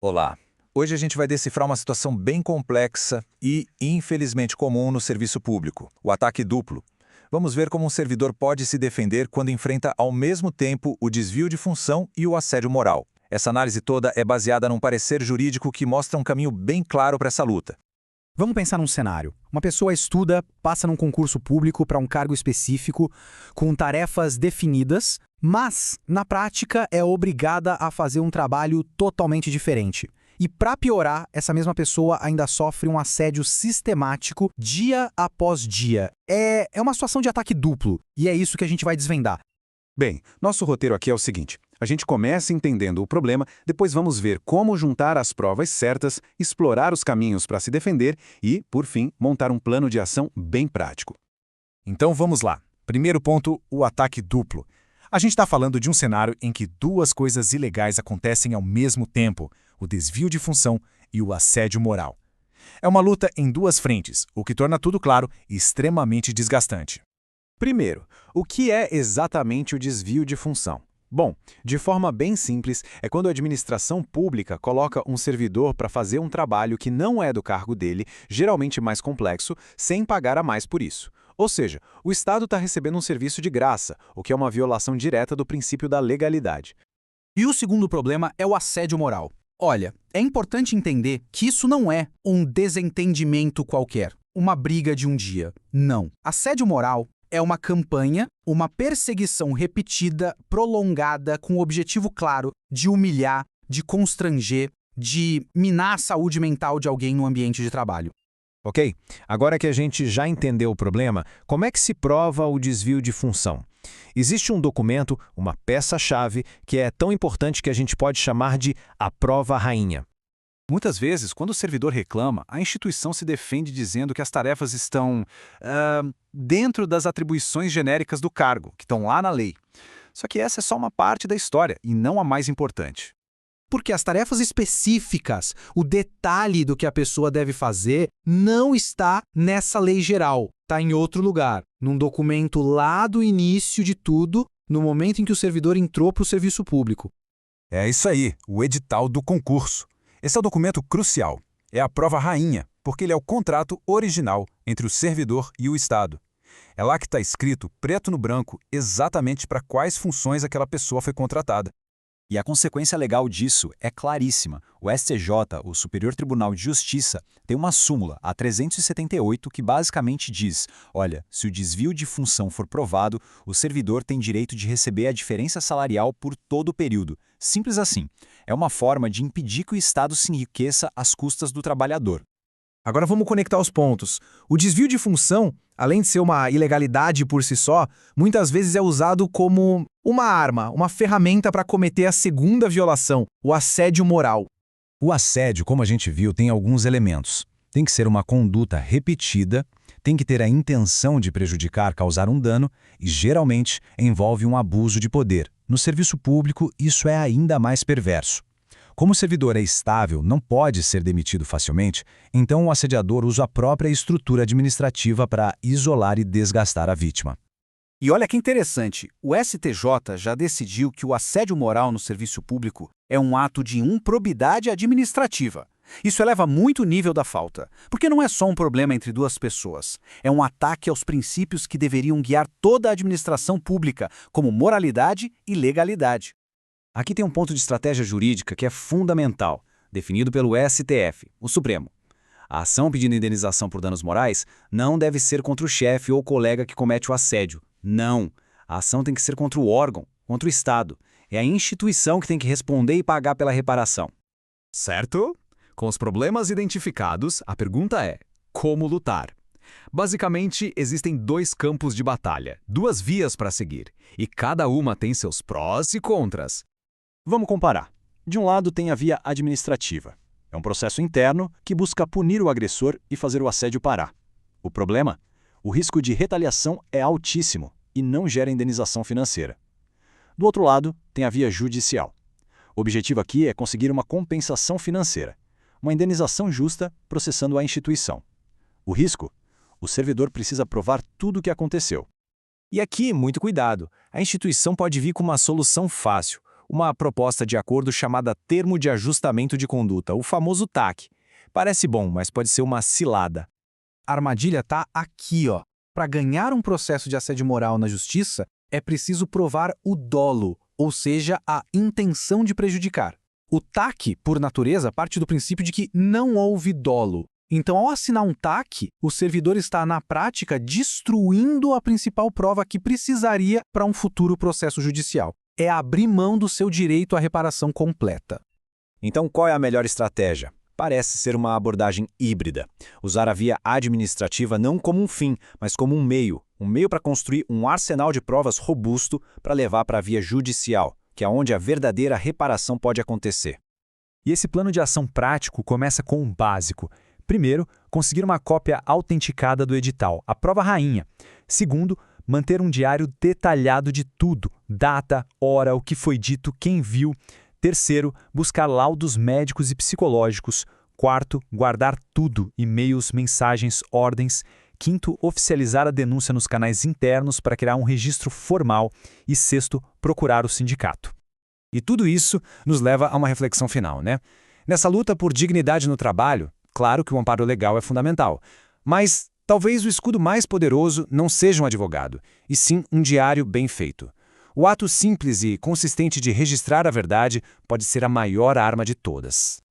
Olá! Hoje a gente vai decifrar uma situação bem complexa e, infelizmente, comum no serviço público: o ataque duplo. Vamos ver como um servidor pode se defender quando enfrenta ao mesmo tempo o desvio de função e o assédio moral. Essa análise toda é baseada num parecer jurídico que mostra um caminho bem claro para essa luta. Vamos pensar num cenário. Uma pessoa estuda, passa num concurso público para um cargo específico, com tarefas definidas, mas, na prática, é obrigada a fazer um trabalho totalmente diferente. E para piorar, essa mesma pessoa ainda sofre um assédio sistemático dia após dia. É uma situação de ataque duplo, e é isso que a gente vai desvendar. Bem, nosso roteiro aqui é o seguinte: a gente começa entendendo o problema, depois vamos ver como juntar as provas certas, explorar os caminhos para se defender e, por fim, montar um plano de ação bem prático. Então vamos lá. Primeiro ponto, o ataque duplo. A gente está falando de um cenário em que duas coisas ilegais acontecem ao mesmo tempo: o desvio de função e o assédio moral. É uma luta em duas frentes, o que torna tudo claro e extremamente desgastante. Primeiro, o que é exatamente o desvio de função? Bom, de forma bem simples, é quando a administração pública coloca um servidor para fazer um trabalho que não é do cargo dele, geralmente mais complexo, sem pagar a mais por isso. Ou seja, o Estado está recebendo um serviço de graça, o que é uma violação direta do princípio da legalidade. E o segundo problema é o assédio moral. Olha, é importante entender que isso não é um desentendimento qualquer, uma briga de um dia. Não. Assédio moral é uma campanha, uma perseguição repetida, prolongada, com o objetivo claro de humilhar, de constranger, de minar a saúde mental de alguém no ambiente de trabalho. Ok, agora que a gente já entendeu o problema, como é que se prova o desvio de função? Existe um documento, uma peça-chave, que é tão importante que a gente pode chamar de a prova rainha. Muitas vezes, quando o servidor reclama, a instituição se defende dizendo que as tarefas estão dentro das atribuições genéricas do cargo, que estão lá na lei. Só que essa é só uma parte da história e não a mais importante. Porque as tarefas específicas, o detalhe do que a pessoa deve fazer, não está nessa lei geral. Está em outro lugar, num documento lá do início de tudo, no momento em que o servidor entrou para o serviço público. É isso aí, o edital do concurso. Esse é o documento crucial. É a prova rainha, porque ele é o contrato original entre o servidor e o Estado. É lá que está escrito, preto no branco, exatamente para quais funções aquela pessoa foi contratada. E a consequência legal disso é claríssima. O STJ, o Superior Tribunal de Justiça, tem uma súmula, a 378, que basicamente diz: olha, se o desvio de função for provado, o servidor tem direito de receber a diferença salarial por todo o período. Simples assim. É uma forma de impedir que o Estado se enriqueça às custas do trabalhador. Agora vamos conectar os pontos. O desvio de função, além de ser uma ilegalidade por si só, muitas vezes é usado como uma arma, uma ferramenta para cometer a segunda violação, o assédio moral. O assédio, como a gente viu, tem alguns elementos. Tem que ser uma conduta repetida, tem que ter a intenção de prejudicar, causar um dano e, geralmente, envolve um abuso de poder. No serviço público, isso é ainda mais perverso. Como o servidor é estável, não pode ser demitido facilmente, então o assediador usa a própria estrutura administrativa para isolar e desgastar a vítima. E olha que interessante, o STJ já decidiu que o assédio moral no serviço público é um ato de improbidade administrativa. Isso eleva muito o nível da falta, porque não é só um problema entre duas pessoas. É um ataque aos princípios que deveriam guiar toda a administração pública, como moralidade e legalidade. Aqui tem um ponto de estratégia jurídica que é fundamental, definido pelo STF, o Supremo. A ação pedindo indenização por danos morais não deve ser contra o chefe ou colega que comete o assédio. Não. A ação tem que ser contra o órgão, contra o Estado. É a instituição que tem que responder e pagar pela reparação. Certo? Com os problemas identificados, a pergunta é: como lutar? Basicamente, existem dois campos de batalha, duas vias para seguir, e cada uma tem seus prós e contras. Vamos comparar. De um lado tem a via administrativa. É um processo interno que busca punir o agressor e fazer o assédio parar. O problema? O risco de retaliação é altíssimo e não gera indenização financeira. Do outro lado, tem a via judicial. O objetivo aqui é conseguir uma compensação financeira, uma indenização justa processando a instituição. O risco? O servidor precisa provar tudo o que aconteceu. E aqui, muito cuidado, a instituição pode vir com uma solução fácil. uma proposta de acordo chamada Termo de Ajustamento de Conduta, o famoso TAC. Parece bom, mas pode ser uma cilada. A armadilha está aqui, ó. Para ganhar um processo de assédio moral na justiça, é preciso provar o dolo, ou seja, a intenção de prejudicar. O TAC, por natureza, parte do princípio de que não houve dolo. Então, ao assinar um TAC, o servidor está, na prática, destruindo a principal prova que precisaria para um futuro processo judicial. É abrir mão do seu direito à reparação completa. Então, qual é a melhor estratégia? Parece ser uma abordagem híbrida. Usar a via administrativa não como um fim, mas como um meio para construir um arsenal de provas robusto para levar para a via judicial, que é onde a verdadeira reparação pode acontecer. E esse plano de ação prático começa com um básico. Primeiro, conseguir uma cópia autenticada do edital, a prova rainha. Segundo, manter um diário detalhado de tudo, data, hora, o que foi dito, quem viu. Terceiro, buscar laudos médicos e psicológicos. Quarto, guardar tudo, e-mails, mensagens, ordens. Quinto, oficializar a denúncia nos canais internos para criar um registro formal. E sexto, procurar o sindicato. E tudo isso nos leva a uma reflexão final, né? Nessa luta por dignidade no trabalho, claro que o amparo legal é fundamental, mas talvez o escudo mais poderoso não seja um advogado, e sim um diário bem feito. O ato simples e consistente de registrar a verdade pode ser a maior arma de todas.